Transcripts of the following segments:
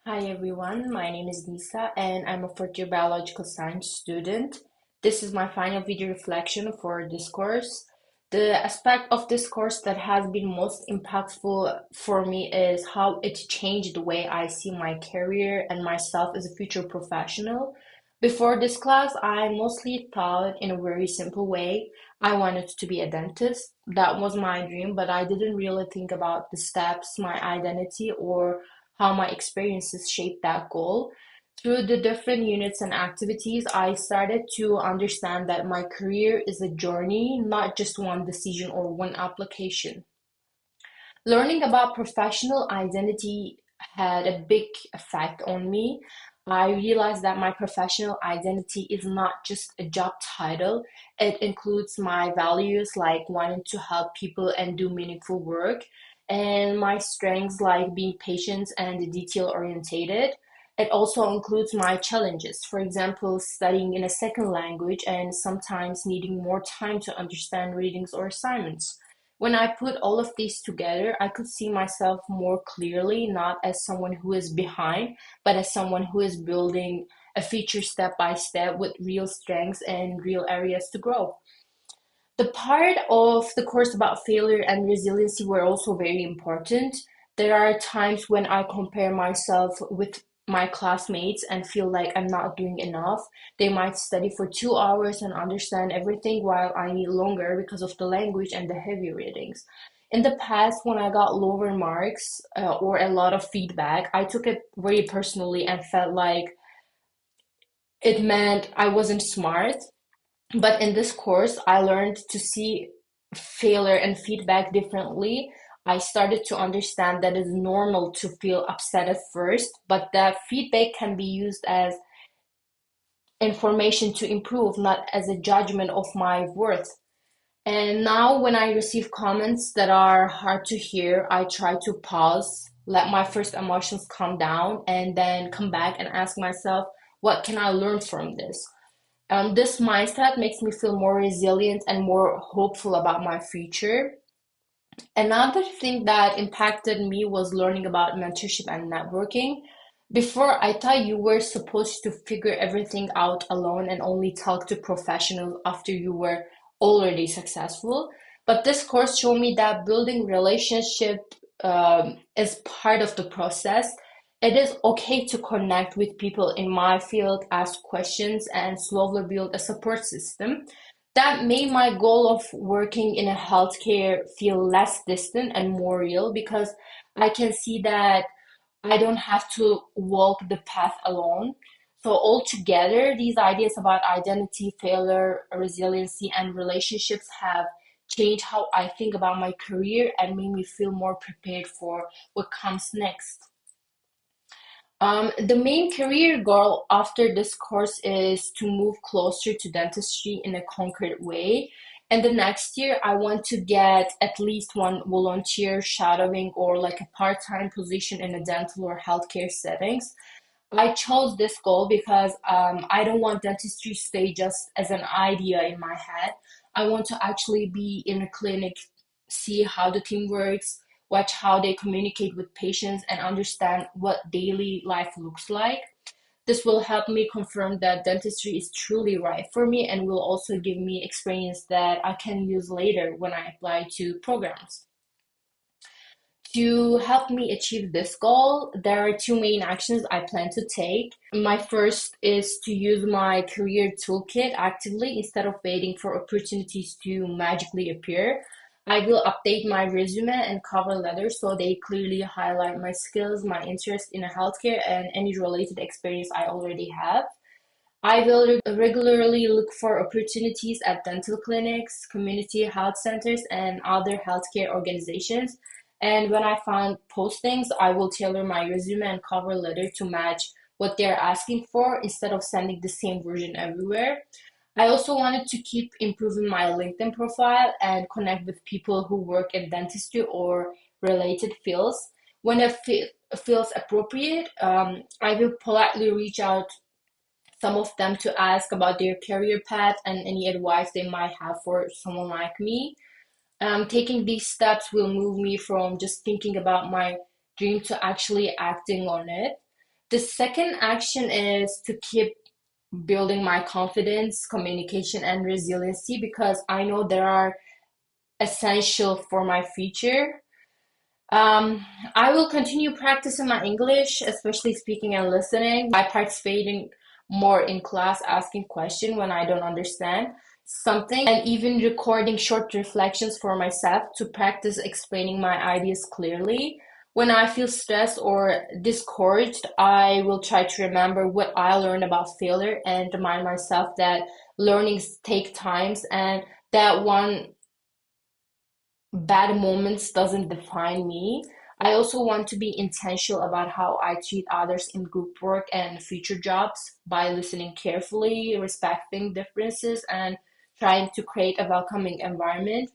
Hi everyone, my name is Nisa and I'm a fourth year biological science student. This is my final video reflection for this course. The aspect of this course that has been most impactful for me is how it changed the way I see my career and myself as a future professional. Before this class, I mostly thought in a very simple way. I wanted to be a dentist. That was my dream, but I didn't really think about the steps, my identity, or how my experiences shaped that goal. Through the different units and activities, I started to understand that my career is a journey, not just one decision or one application. Learning about professional identity had a big effect on me. I realized that my professional identity is not just a job title, it includes my values like wanting to help people and do meaningful work, and my strengths like being patient and detail orientated. It also includes my challenges, for example, studying in a second language and sometimes needing more time to understand readings or assignments. When I put all of these together, I could see myself more clearly, not as someone who is behind, but as someone who is building a future step by step with real strengths and real areas to grow. The part of the course about failure and resiliency were also very important. There are times when I compare myself with my classmates and feel like I'm not doing enough. They might study for 2 hours and understand everything while I need longer because of the language and the heavy readings. In the past, when I got lower marks or a lot of feedback, I took it very personally and felt like it meant I wasn't smart. But in this course, I learned to see failure and feedback differently. I started to understand that it's normal to feel upset at first, but that feedback can be used as information to improve, not as a judgment of my worth. And now, when I receive comments that are hard to hear, I try to pause, let my first emotions calm down, and then come back and ask myself, what can I learn from this? This mindset makes me feel more resilient and more hopeful about my future. Another thing that impacted me was learning about mentorship and networking. Before, I thought you were supposed to figure everything out alone and only talk to professionals after you were already successful. But this course showed me that building relationship is part of the process. It is okay to connect with people in my field, ask questions, and slowly build a support system. That made my goal of working in a healthcare feel less distant and more real because I can see that I don't have to walk the path alone. So altogether, these ideas about identity, failure, resiliency, and relationships have changed how I think about my career and made me feel more prepared for what comes next. The main career goal after this course is to move closer to dentistry in a concrete way. And the next year, I want to get at least one volunteer shadowing or like a part-time position in a dental or healthcare settings. I chose this goal because I don't want dentistry to stay just as an idea in my head. I want to actually be in a clinic, see how the team works, watch how they communicate with patients, and understand what daily life looks like. This will help me confirm that dentistry is truly right for me and will also give me experience that I can use later when I apply to programs. To help me achieve this goal, there are two main actions I plan to take. My first is to use my career toolkit actively instead of waiting for opportunities to magically appear. I will update my resume and cover letter so they clearly highlight my skills, my interest in healthcare, and any related experience I already have. I will regularly look for opportunities at dental clinics, community health centers, and other healthcare organizations. And when I find postings, I will tailor my resume and cover letter to match what they're asking for instead of sending the same version everywhere. I also wanted to keep improving my LinkedIn profile and connect with people who work in dentistry or related fields. When it feels appropriate, I will politely reach out some of them to ask about their career path and any advice they might have for someone like me. Taking these steps will move me from just thinking about my dream to actually acting on it. The second action is to keep building my confidence, communication, and resiliency because I know they are essential for my future. Um, I will continue practicing my English, especially speaking and listening, by participating more in class, asking questions when I don't understand something, and even recording short reflections for myself to practice explaining my ideas clearly. When I feel stressed or discouraged, I will try to remember what I learned about failure and remind myself that learnings take times and that one bad moments doesn't define me. I also want to be intentional about how I treat others in group work and future jobs by listening carefully, respecting differences, and trying to create a welcoming environment.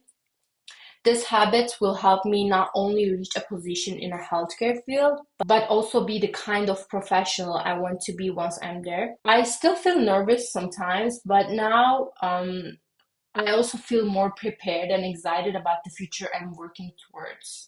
This habit will help me not only reach a position in a healthcare field, but also be the kind of professional I want to be once I'm there. I still feel nervous sometimes, but now I also feel more prepared and excited about the future I'm working towards.